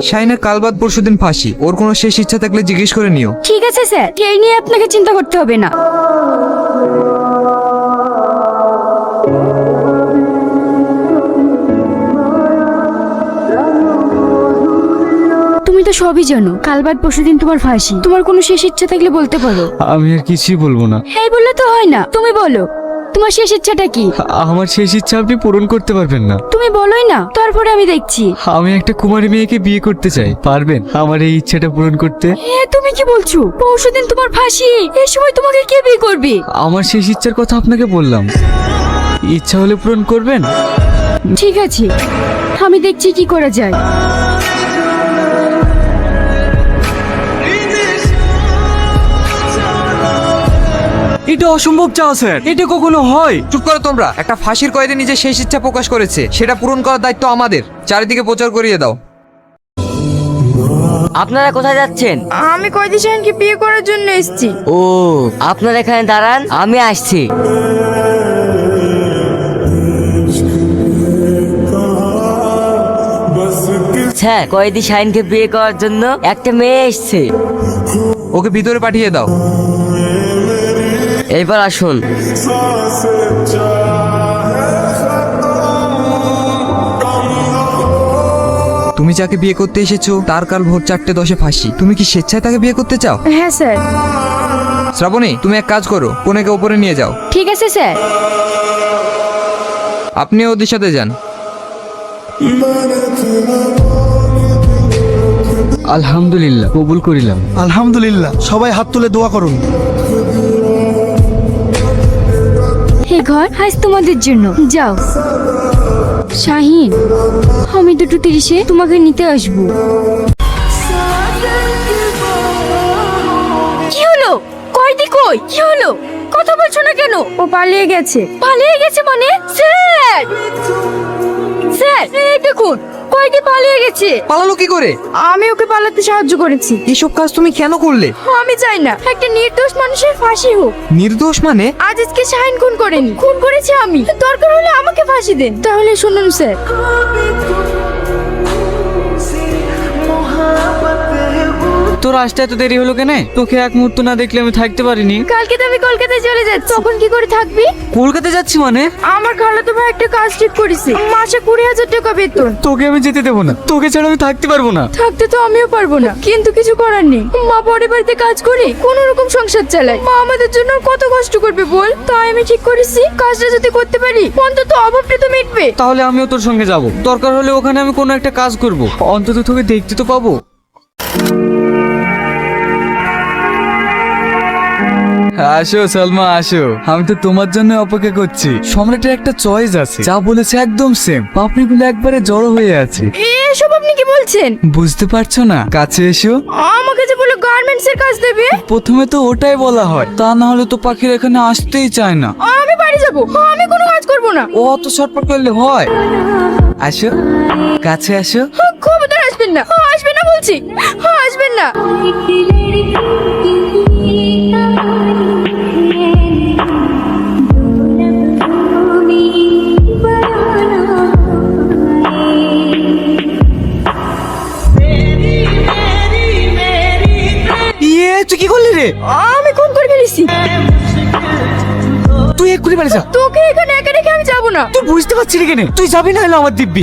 শাহিনের কাল বাদ পরশুদিন ফাঁসি। ওর কোনো শেষ ইচ্ছা থাকলে জিজ্ঞেস করে নিও। ঠিক আছে স্যার, এই নিয়ে আপনাকে চিন্তা করতে হবে না। তুমি তো সবই জানো, কাল বাদ পরশুদিন তোমার ফাঁসি। তোমার কোনো শেষ ইচ্ছা থাকলে বলতে পারো। আমি আর কিছুই বলবো না। এই বললে তো হয় না, তুমি বলো তোমার শেষ ইচ্ছাটা কি? আমার শেষ ইচ্ছা আপনি পূরণ করতে পারবেন না। তুমি বলোই না, তারপরে আমি দেখছি। আমি একটা কুমারী মেয়েকে বিয়ে করতে চাই, পারবেন আমার এই ইচ্ছাটা পূরণ করতে? তুমি কি বলছো? পরশুদিন তোমার ফাঁসি, এই সময় তোমাকে কে বিয়ে করবে? আমার শেষ ইচ্ছার কথা আপনাকে বললাম, ইচ্ছা হলে পূরণ করবেন। ঠিক আছে, আমি দেখছি কি করা যায়। এটা অসম্ভব চাওয়া স্যার, এটা কখনো হয়? চুপ করো তোমরা। একটা ফাঁসির কয়েদি নিজের শেষ ইচ্ছা প্রকাশ করেছে, সেটা পূরণ করার দায়িত্ব আমাদের। চারিদিকে প্রচার করিয়ে দাও। আপনারা কোথায় যাচ্ছেন? আমি কয়েদি শাহিনকে বিয়ে করার জন্য এসেছি। ও, আপনারা এখানে দাঁড়ান, আমি আসছি। স্যার, কয়েদি শাহিনকে বিয়ে করার জন্য একটা মেয়ে এসছে। ওকে ভিতরে পাঠিয়ে দাও। এইবার আসুন। তুমি যাকে বিয়ে করতে এসেছো তার কাল ভোর 4:10 ফাঁসি। তুমি কি স্বেচ্ছায় তাকে বিয়ে করতে চাও? হ্যাঁ স্যার। শ্রাবণী, তুমি এক কাজ করো, কনেকে ওপরে নিয়ে যাও। ঠিক আছে স্যার। আপনিও ওদের সাথে যান। আলহামদুলিল্লাহ, কবুল করিলাম। আলহামদুলিল্লাহ, সবাই হাত তুলে দোয়া করুন। এই ঘর আজ তোমাদের জন্য। যাও। শাহিন, আমি 2:30-এ তোমাকে নিতে আসবো। কি হলো? কয়দি কই? কি হলো? কথা বলছো না কেন? ও পালিয়ে গেছে। পালিয়ে গেছে মানে? স্যার, স্যার, এই দেখুন, কয়দি পালিয়ে গেছে। পালালো কি করে? আমি ওকে পালাতে সাহায্য করেছি। এসব কাজ তুমি কেন করলে? আমি চাই না একটা নির্দোষ মানুষের ফাঁসি হোক। নির্দোষ মানে? আজকে শাহিন খুন করেনি, খুন করেছি আমি। দরকার হলে আমাকে ফাঁসি দেন। তাহলে শুনুন স্যার, তোর আসতে এত দেরি হলো কেন? তোকে এক মুহূর্ত না দেখলে আমি থাকতে পারিনি। কালকে তো আমি কলকাতায় চলে যাচ্ছি। তখন কি করে থাকবি? কলকাতা যাচ্ছি মানে? আমার খালাতো ভাই একটা কাজ ঠিক করেছে, মাসে 20,000 টাকা বেতন। তোকে আমি যেতে দেবো না, তোকে ছাড়া আমি থাকতে পারবো না। থাকতে তো আমিও পারবো না, কিন্তু কিছু করার নেই। মা পরের বাড়িতে কাজ করি, কোন রকম সংসার চালাই। মা আমাদের জন্য আর কত কষ্ট করবে বল? তাই আমি ঠিক করেছি, কাজটা যদি করতে পারি অন্তত অভাবটা তো মিটবে। তাহলে আমিও তোর সঙ্গে যাব। দরকার হলে ওখানে আমি কোনো একটা কাজ করব, অন্তত তোকে দেখতে তো পাবো। আসো সালমা, আসো। আমি তো তোমার জন্য অপেক্ষা করছি। সম্রাটের একটা চয়েস আছে, যা বলেছে একদম সেম। পাপড়িগুলো একবারে জড়ো হয়ে আছে। এসব আপনি কি বলছেন? বুঝতে পারছো না? কাছে এসো। আমাকে যে বলে গার্মেন্টস এর কাজ দেবে। প্রথমে তো ওটাই বলা হয়, তা না হলে তো পাখির এখানে আসতেই চায় না। আমি বাড়ি যাব, আমি কোনো কাজ করব না। ও অত ছটফট করলে হয়? আসো, কাছে আসো। খবরদার আসবেন না, আসবেন না বলছি, আসবেন না। তুই কি করলি রে? আমি খুন করে ফেলেছি। তুই এক্ষুনি বাড়ি যা। তোকে এখানে একা রেখে আমি যাবো না। তুই বুঝতে পারছিস কেন? তুই যাবি না হলে আমার দিব্যি।